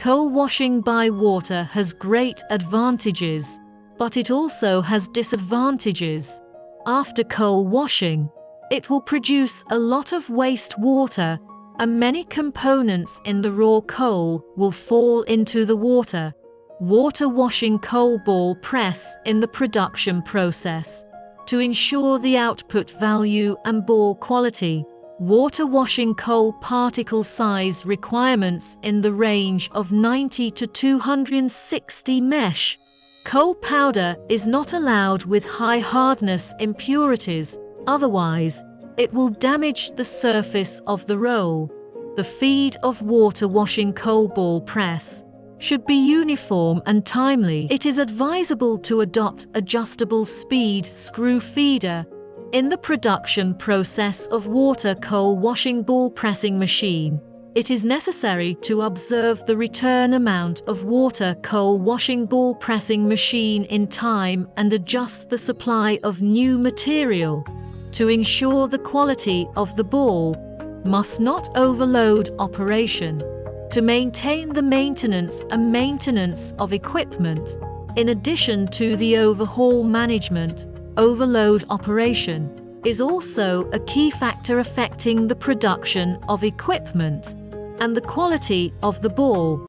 Coal washing by water has great advantages, but it also has disadvantages. After coal washing, it will produce a lot of waste water, and many components in the raw coal will fall into the water. Water washing coal ball press in the production process. To ensure the output value and ball quality, water washing coal particle size requirements in the range of 90 to 260 mesh. Coal powder is not allowed with high hardness impurities, otherwise it will damage the surface of the roll. The feed of water washing coal ball press should be uniform and timely. It is advisable to adopt adjustable speed screw feeder in the production process of water coal washing ball pressing machine. It is necessary to observe the return amount of water coal washing ball pressing machine in time and adjust the supply of new material. To ensure the quality of the ball, must not overload operation. To maintain the maintenance of equipment, in addition to the overhaul management, overload operation is also a key factor affecting the production of equipment and the quality of the ball.